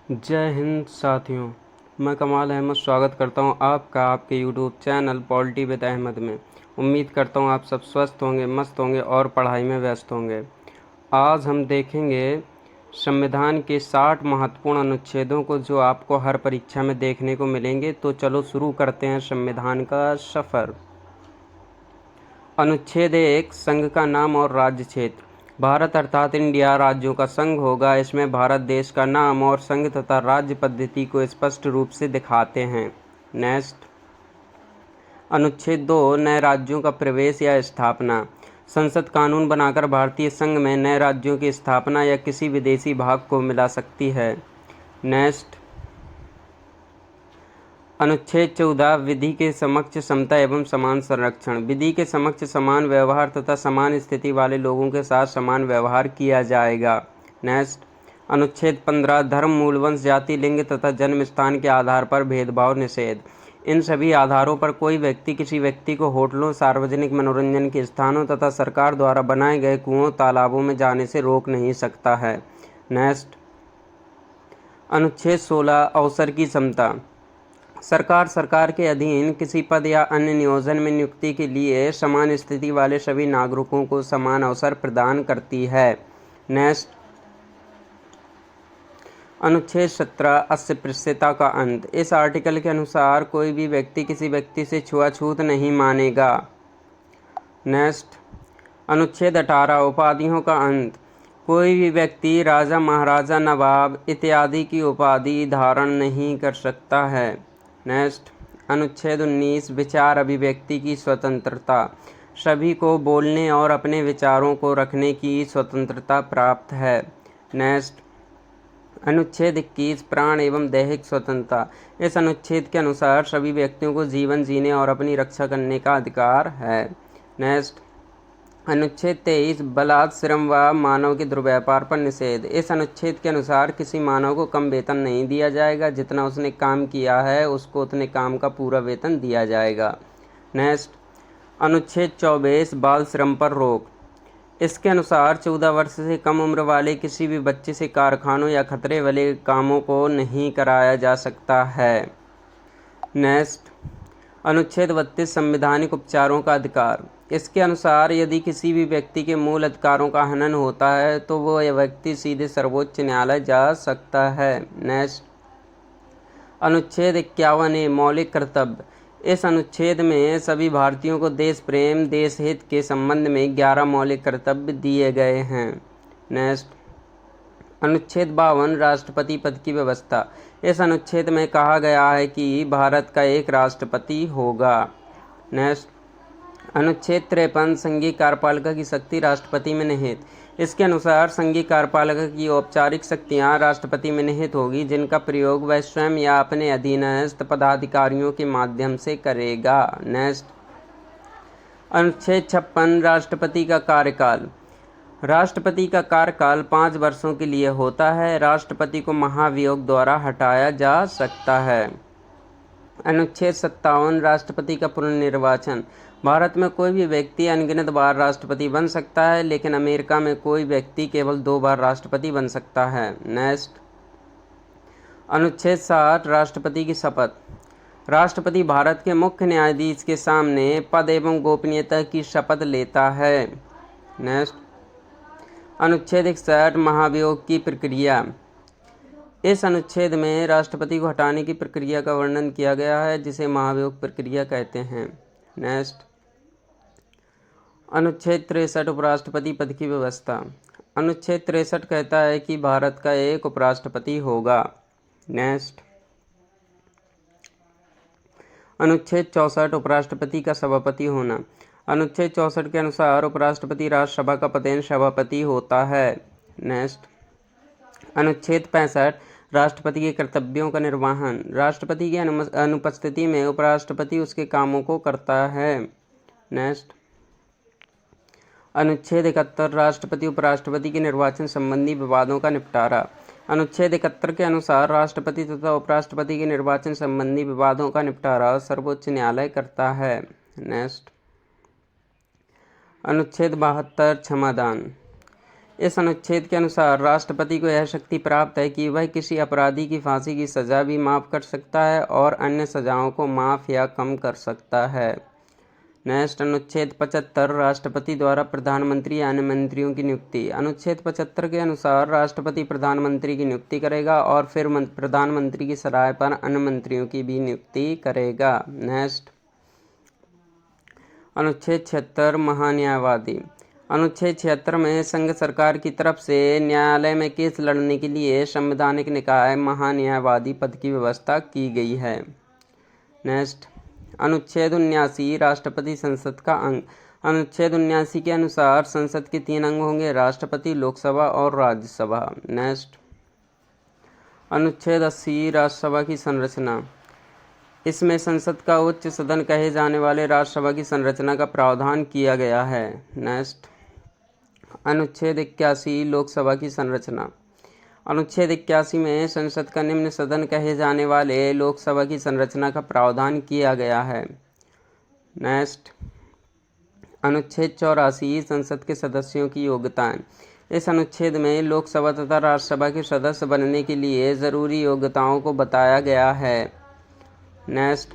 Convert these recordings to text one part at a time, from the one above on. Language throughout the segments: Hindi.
जय हिंद साथियों। मैं कमाल अहमद स्वागत करता हूं आपका आपके YouTube channel polity with Ahmed में। उम्मीद करता हूं आप सब स्वस्थ होंगे, मस्त होंगे और पढ़ाई में व्यस्त होंगे। आज हम देखेंगे संविधान के 60 महत्वपूर्ण अनुच्छेदों को जो आपको हर परीक्षा में देखने को मिलेंगे। तो चलो शुरू करते हैं संविधान का सफ़र। अनुच्छेद 1, संघ का नाम और राज्य क्षेत्र। भारत अर्थात इंडिया राज्यों का संघ होगा। इसमें भारत देश का नाम और संघ तथा राज्य पद्धति को स्पष्ट रूप से दिखाते हैं। नेक्स्ट, अनुच्छेद 2, नए राज्यों का प्रवेश या स्थापना। संसद कानून बनाकर भारतीय संघ में नए राज्यों की स्थापना या किसी विदेशी भाग को मिला सकती है। नेक्स्ट, अनुच्छेद 14, विधि के समक्ष समता एवं समान संरक्षण। विधि के समक्ष समान व्यवहार तथा समान स्थिति वाले लोगों के साथ समान व्यवहार किया जाएगा। नेक्स्ट, अनुच्छेद 15, धर्म, मूलवंश, जाति, लिंग तथा जन्म स्थान के आधार पर भेदभाव निषेध। इन सभी आधारों पर कोई व्यक्ति किसी व्यक्ति को होटलों, सार्वजनिक मनोरंजन के स्थानों तथा सरकार द्वारा बनाए गए कुओं, तालाबों में जाने से रोक नहीं सकता है। नेक्स्ट, अनुच्छेद 16, अवसर की समता। सरकार के अधीन किसी पद या अन्य नियोजन में नियुक्ति के लिए समान स्थिति वाले सभी नागरिकों को समान अवसर प्रदान करती है। नेक्स्ट, अनुच्छेद 17, अस्पृश्यता का अंत। इस आर्टिकल के अनुसार कोई भी व्यक्ति किसी व्यक्ति से छुआछूत नहीं मानेगा। नेक्स्ट, अनुच्छेद 18, उपाधियों का अंत। कोई भी व्यक्ति राजा, महाराजा, नवाब इत्यादि की उपाधि धारण नहीं कर सकता है। नेक्स्ट, अनुच्छेद 19, विचार अभिव्यक्ति की स्वतंत्रता। सभी को बोलने और अपने विचारों को रखने की स्वतंत्रता प्राप्त है। नेक्स्ट, अनुच्छेद 21, प्राण एवं दैहिक स्वतंत्रता। इस अनुच्छेद के अनुसार सभी व्यक्तियों को जीवन जीने और अपनी रक्षा करने का अधिकार है। नेक्स्ट, अनुच्छेद 23, बलात्, श्रम व मानव के दुर्व्यापार पर निषेध। इस अनुच्छेद के अनुसार किसी मानव को कम वेतन नहीं दिया जाएगा। जितना उसने काम किया है उसको उतने काम का पूरा वेतन दिया जाएगा। नेक्स्ट, अनुच्छेद 24, बाल श्रम पर रोक। इसके अनुसार 14 वर्ष से कम उम्र वाले किसी भी बच्चे से कारखानों या खतरे वाले कामों को नहीं कराया जा सकता है। नेक्स्ट, अनुच्छेद 32, संवैधानिक उपचारों का अधिकार। इसके अनुसार यदि किसी भी व्यक्ति के मूल अधिकारों का हनन होता है तो वह व्यक्ति सीधे सर्वोच्च न्यायालय जा सकता है। नेक्स्ट, अनुच्छेद 51, मौलिक कर्तव्य। इस अनुच्छेद में सभी भारतीयों को देश प्रेम, देश हित के संबंध में 11 मौलिक कर्तव्य दिए गए हैं। नेक्स्ट, अनुच्छेद 52, राष्ट्रपति पद की व्यवस्था। इस अनुच्छेद में कहा गया है कि भारत का एक राष्ट्रपति होगा। नेक्स्ट, अनुच्छेद 53, संघीय कार्यपालिका की शक्ति राष्ट्रपति में निहित। इसके अनुसार संघीय कार्यपालिका की औपचारिक शक्तियां राष्ट्रपति में निहित होगी, जिनका प्रयोग वह स्वयं या अपने अधीनस्थ पदाधिकारियों के माध्यम से करेगा। नेक्स्ट, अनुच्छेद 56, राष्ट्रपति का कार्यकाल। राष्ट्रपति का कार्यकाल 5 वर्षों के लिए होता है। राष्ट्रपति को महाभियोग द्वारा हटाया जा सकता है। अनुच्छेद 57, राष्ट्रपति का पुनर्निर्वाचन। भारत में कोई भी व्यक्ति अनगिनत बार राष्ट्रपति बन सकता है, लेकिन अमेरिका में कोई व्यक्ति केवल 2 बार राष्ट्रपति बन सकता है। नेक्स्ट, अनुच्छेद 60, राष्ट्रपति की शपथ। राष्ट्रपति भारत के मुख्य न्यायाधीश के सामने पद एवं गोपनीयता की शपथ लेता है। नेक्स्ट, अनुच्छेद 61, महाभियोग की प्रक्रिया। इस अनुच्छेद में राष्ट्रपति को हटाने की प्रक्रिया का वर्णन किया गया है, जिसे महाभियोग प्रक्रिया कहते हैं। नेक्स्ट, अनुच्छेद 63, उपराष्ट्रपति पद की व्यवस्था। अनुच्छेद 63 कहता है कि भारत का एक उपराष्ट्रपति होगा। नेक्स्ट, अनुच्छेद 64, उपराष्ट्रपति का सभापति होना। अनुच्छेद 64 के अनुसार उपराष्ट्रपति राज्यसभा का पदेन सभापति होता है। नेक्स्ट, अनुच्छेद 65, राष्ट्रपति के कर्तव्यों का निर्वहन। राष्ट्रपति की अनुपस्थिति में उपराष्ट्रपति उसके कामों को करता है। नेक्स्ट, अनुच्छेद 71, राष्ट्रपति उपराष्ट्रपति के निर्वाचन संबंधी विवादों का निपटारा। अनुच्छेद 71 के अनुसार राष्ट्रपति तथा उपराष्ट्रपति के निर्वाचन संबंधी विवादों का निपटारा सर्वोच्च न्यायालय करता है। नेक्स्ट, अनुच्छेद 72, क्षमादान। इस अनुच्छेद के अनुसार राष्ट्रपति को यह शक्ति प्राप्त है कि वह किसी अपराधी की फांसी की सज़ा भी माफ़ कर सकता है और अन्य सज़ाओं को माफ़ या कम कर सकता है। नेक्स्ट, अनुच्छेद 75 राष्ट्रपति द्वारा प्रधानमंत्री या अन्य मंत्रियों की नियुक्ति। अनुच्छेद 75 के अनुसार राष्ट्रपति प्रधानमंत्री की नियुक्ति करेगा और फिर प्रधानमंत्री की सलाह पर अन्य मंत्रियों की भी नियुक्ति करेगा। नेक्स्ट, अनुच्छेद 76 महान्यायवादी। अनुच्छेद 76 में संघ सरकार की तरफ से न्यायालय में केस लड़ने के लिए संवैधानिक निकाय महान्यायवादी पद की व्यवस्था की गई है। नेक्स्ट, अनुच्छेद 79 राष्ट्रपति संसद का अंग। अनुच्छेद 79 के अनुसार संसद के 3 अंग होंगे, राष्ट्रपति, लोकसभा और राज्यसभा। नेक्स्ट, अनुच्छेद 80 राज्यसभा की संरचना। इसमें संसद का उच्च सदन कहे जाने वाले राज्यसभा की संरचना का प्रावधान किया गया है। नेक्स्ट, अनुच्छेद 81 लोकसभा की संरचना। अनुच्छेद 81 में संसद का निम्न सदन कहे जाने वाले लोकसभा की संरचना का प्रावधान किया गया है। नेक्स्ट, अनुच्छेद 84 संसद के सदस्यों की योग्यताएं। इस अनुच्छेद में लोकसभा तथा राज्यसभा के सदस्य बनने के लिए ज़रूरी योग्यताओं को बताया गया है। नेक्स्ट,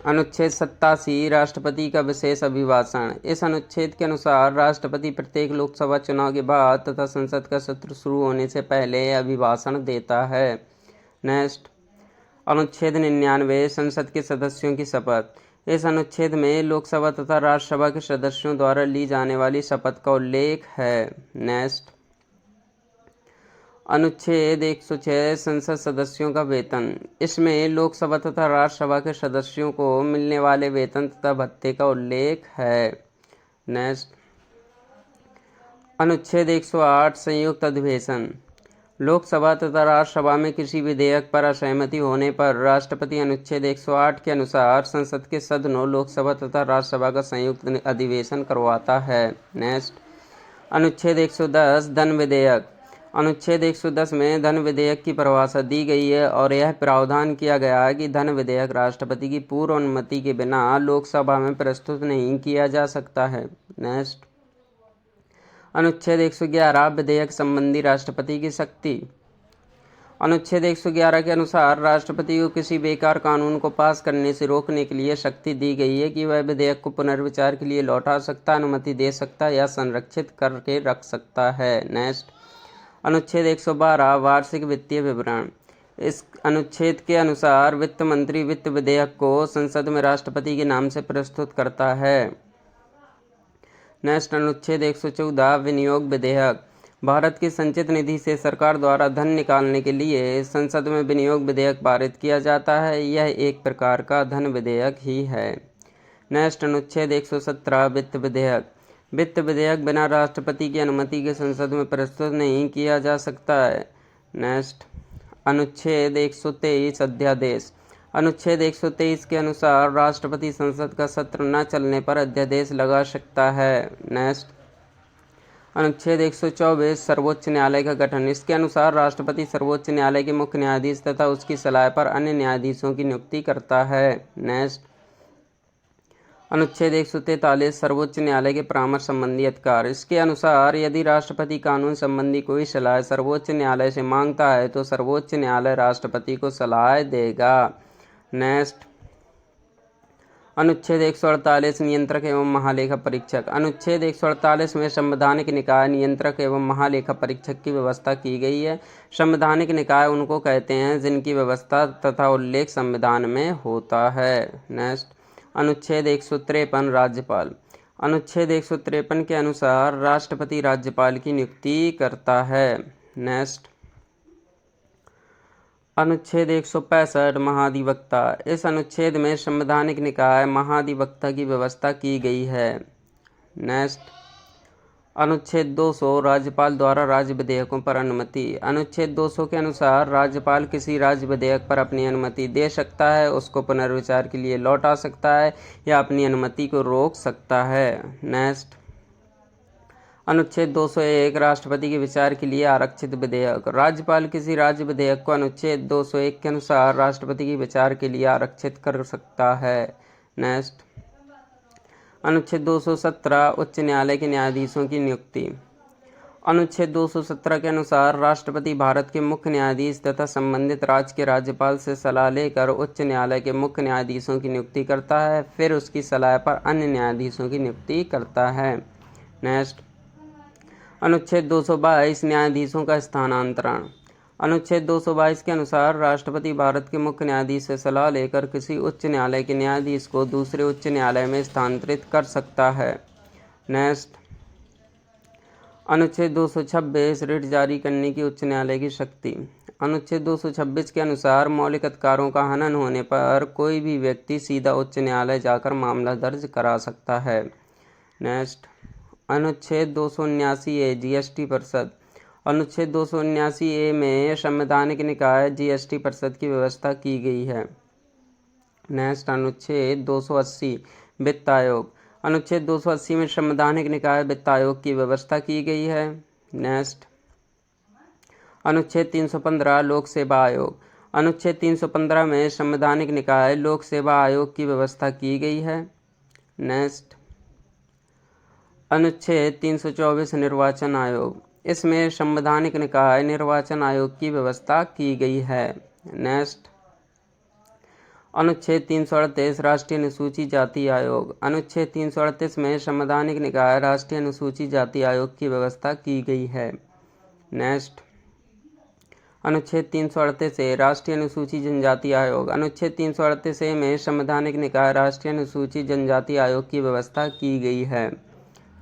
अनुच्छेद 87 राष्ट्रपति का विशेष अभिभाषण। इस अनुच्छेद के अनुसार राष्ट्रपति प्रत्येक लोकसभा चुनाव के बाद तथा संसद का सत्र शुरू होने से पहले अभिभाषण देता है। नेक्स्ट, अनुच्छेद 99 संसद के सदस्यों की शपथ। इस अनुच्छेद में लोकसभा तथा राज्यसभा के सदस्यों द्वारा ली जाने वाली शपथ का उल्लेख है। नेक्स्ट, अनुच्छेद 106 संसद सदस्यों का वेतन। इसमें लोकसभा तथा राज्यसभा के सदस्यों को मिलने वाले वेतन तथा भत्ते का उल्लेख है। नेक्स्ट, अनुच्छेद 108 संयुक्त अधिवेशन। लोकसभा तथा राज्यसभा में किसी विधेयक पर असहमति होने पर राष्ट्रपति अनुच्छेद 108 के अनुसार संसद के सदनों लोकसभा तथा राज्यसभा का संयुक्त अधिवेशन करवाता है। नेक्स्ट, अनुच्छेद 110 धन विधेयक। अनुच्छेद 110 में धन विधेयक की परिभाषा दी गई है और यह प्रावधान किया गया है कि धन विधेयक राष्ट्रपति की पूर्व अनुमति के बिना लोकसभा में प्रस्तुत नहीं किया जा सकता है। नेक्स्ट, अनुच्छेद 111 विधेयक संबंधी राष्ट्रपति की शक्ति। अनुच्छेद 111 के अनुसार राष्ट्रपति को किसी बेकार कानून को पास करने से रोकने के लिए शक्ति दी गई है कि वह विधेयक को पुनर्विचार के लिए लौटा सकता, अनुमति दे सकता या संरक्षित करके रख सकता है। नेक्स्ट, अनुच्छेद 112 वार्षिक वित्तीय विवरण। इस अनुच्छेद के अनुसार वित्त मंत्री वित्त विधेयक को संसद में राष्ट्रपति के नाम से प्रस्तुत करता है। नेक्स्ट, अनुच्छेद 114 विनियोग विधेयक। भारत की संचित निधि से सरकार द्वारा धन निकालने के लिए संसद में विनियोग विधेयक पारित किया जाता है। यह एक प्रकार का धन विधेयक ही है। नेक्स्ट, अनुच्छेद 117 वित्त विधेयक। वित्त विधेयक बिना राष्ट्रपति की अनुमति के संसद में प्रस्तुत नहीं किया जा सकता है। नेक्स्ट, अनुच्छेद 123 अध्यादेश। अनुच्छेद 123 के अनुसार राष्ट्रपति संसद का सत्र न चलने पर अध्यादेश लगा सकता है। नेक्स्ट, अनुच्छेद 124 सर्वोच्च न्यायालय का गठन। इसके अनुसार राष्ट्रपति सर्वोच्च न्यायालय के मुख्य न्यायाधीश तथा उसकी सलाह पर अन्य न्यायाधीशों की नियुक्ति करता है। नेक्स्ट, अनुच्छेद 143 सर्वोच्च न्यायालय के परामर्श संबंधी अधिकार। इसके अनुसार यदि राष्ट्रपति कानून संबंधी कोई सलाह सर्वोच्च न्यायालय से मांगता है तो सर्वोच्च न्यायालय राष्ट्रपति को सलाह देगा। नेक्स्ट, अनुच्छेद 148 नियंत्रक एवं महालेखा परीक्षक। अनुच्छेद 148 में संवैधानिक निकाय नियंत्रक एवं महालेखा परीक्षक की व्यवस्था की गई है। संवैधानिक निकाय उनको कहते हैं जिनकी व्यवस्था तथा उल्लेख संविधान में होता है। नेक्स्ट, अनुच्छेद 153 राज्यपाल। अनुच्छेद 153 के अनुसार राष्ट्रपति राज्यपाल की नियुक्ति करता है। नेक्स्ट, अनुच्छेद 165 महाधिवक्ता। इस अनुच्छेद में संवैधानिक निकाय महाधिवक्ता की व्यवस्था की गई है। नेक्स्ट, अनुच्छेद 200 राज्यपाल द्वारा राज्य विधेयकों पर अनुमति। अनुच्छेद 200 के अनुसार राज्यपाल किसी राज्य विधेयक पर अपनी अनुमति दे सकता है, उसको पुनर्विचार के लिए लौटा सकता है या अपनी अनुमति को रोक सकता है। नेक्स्ट, अनुच्छेद 201 राष्ट्रपति के विचार के लिए आरक्षित विधेयक। राज्यपाल किसी राज्य विधेयक को अनुच्छेद 201 के अनुसार राष्ट्रपति के विचार के लिए आरक्षित कर सकता है। नेक्स्ट, अनुच्छेद 217 उच्च न्यायालय के न्यायाधीशों की नियुक्ति। अनुच्छेद 217 के अनुसार राष्ट्रपति भारत के मुख्य न्यायाधीश तथा संबंधित राज्य के राज्यपाल से सलाह लेकर उच्च न्यायालय के मुख्य न्यायाधीशों की नियुक्ति करता है, फिर उसकी सलाह पर अन्य न्यायाधीशों की नियुक्ति करता है। नेक्स्ट, अनुच्छेद 222 न्यायाधीशों का स्थानांतरण। अनुच्छेद 222 के अनुसार राष्ट्रपति भारत के मुख्य न्यायाधीश से सलाह लेकर किसी उच्च न्यायालय के न्यायाधीश को दूसरे उच्च न्यायालय में स्थानांतरित कर सकता है। नेक्स्ट, अनुच्छेद 226 रिट जारी करने की उच्च न्यायालय की शक्ति। अनुच्छेद 226 के अनुसार मौलिक अधिकारों का हनन होने पर कोई भी व्यक्ति सीधा उच्च न्यायालय जाकर मामला दर्ज करा सकता है। नेक्स्ट, अनुच्छेद 279 जीएसटी परिषद। अनुच्छेद 279 में संवैधानिक निकाय जीएसटी परिषद की व्यवस्था की गई है। नेक्स्ट, अनुच्छेद 280 वित्त आयोग। अनुच्छेद 280 में संवैधानिक निकाय वित्त आयोग की व्यवस्था की गई है। नेक्स्ट, अनुच्छेद 315 लोक सेवा आयोग। अनुच्छेद 315 में संवैधानिक निकाय लोक सेवा आयोग की व्यवस्था की गई है। नेक्स्ट, अनुच्छेद 324 निर्वाचन आयोग। इसमें संवैधानिक निकाय निर्वाचन आयोग की व्यवस्था की गई है। नेक्स्ट, अनुच्छेद 338 राष्ट्रीय अनुसूचित जाति आयोग। अनुच्छेद 338 में संवैधानिक निकाय राष्ट्रीय अनुसूचित जाति आयोग की व्यवस्था की गई है। नेक्स्ट, अनुच्छेद 338 ए राष्ट्रीय अनुसूचित जनजाति आयोग। अनुच्छेद 338 ए में संवैधानिक निकाय राष्ट्रीय अनुसूचित जनजाति आयोग की व्यवस्था की गई है।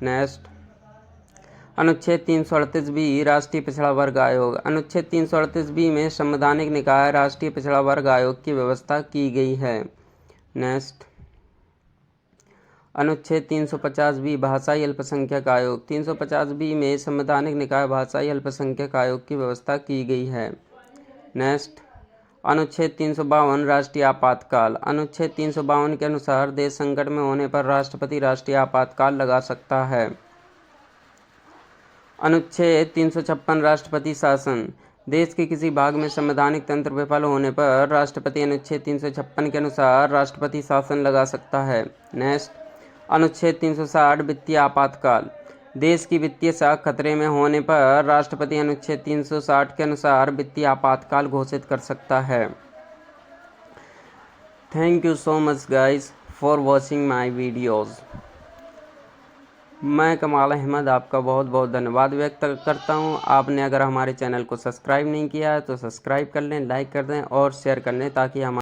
नेक्स्ट, अनुच्छेद 338 बी राष्ट्रीय पिछड़ा वर्ग आयोग। अनुच्छेद 338 बी में संवैधानिक निकाय राष्ट्रीय पिछड़ा वर्ग आयोग की व्यवस्था की गई है। नेक्स्ट, अनुच्छेद 350 बी भाषाई अल्पसंख्यक आयोग। 350 बी में संवैधानिक निकाय भाषाई अल्पसंख्यक आयोग की व्यवस्था की गई है। नेक्स्ट, अनुच्छेद 352 राष्ट्रीय आपातकाल। अनुच्छेद 352 के अनुसार देश संकट में होने पर राष्ट्रपति राष्ट्रीय आपातकाल लगा सकता है। अनुच्छेद 356 राष्ट्रपति शासन। देश के किसी भाग में संवैधानिक तंत्र विफल होने पर राष्ट्रपति अनुच्छेद 356 के अनुसार राष्ट्रपति शासन लगा सकता है। नेक्स्ट, अनुच्छेद 360 वित्तीय आपातकाल। देश की वित्तीय साख खतरे में होने पर राष्ट्रपति अनुच्छेद 360 के अनुसार वित्तीय आपातकाल घोषित कर सकता है। Thank you so much guys for watching my videos. मैं कमाल अहमद आपका बहुत बहुत धन्यवाद व्यक्त करता हूं। आपने अगर हमारे चैनल को सब्सक्राइब नहीं किया है तो सब्सक्राइब कर लें, लाइक कर दें और शेयर कर लें ताकि हमारे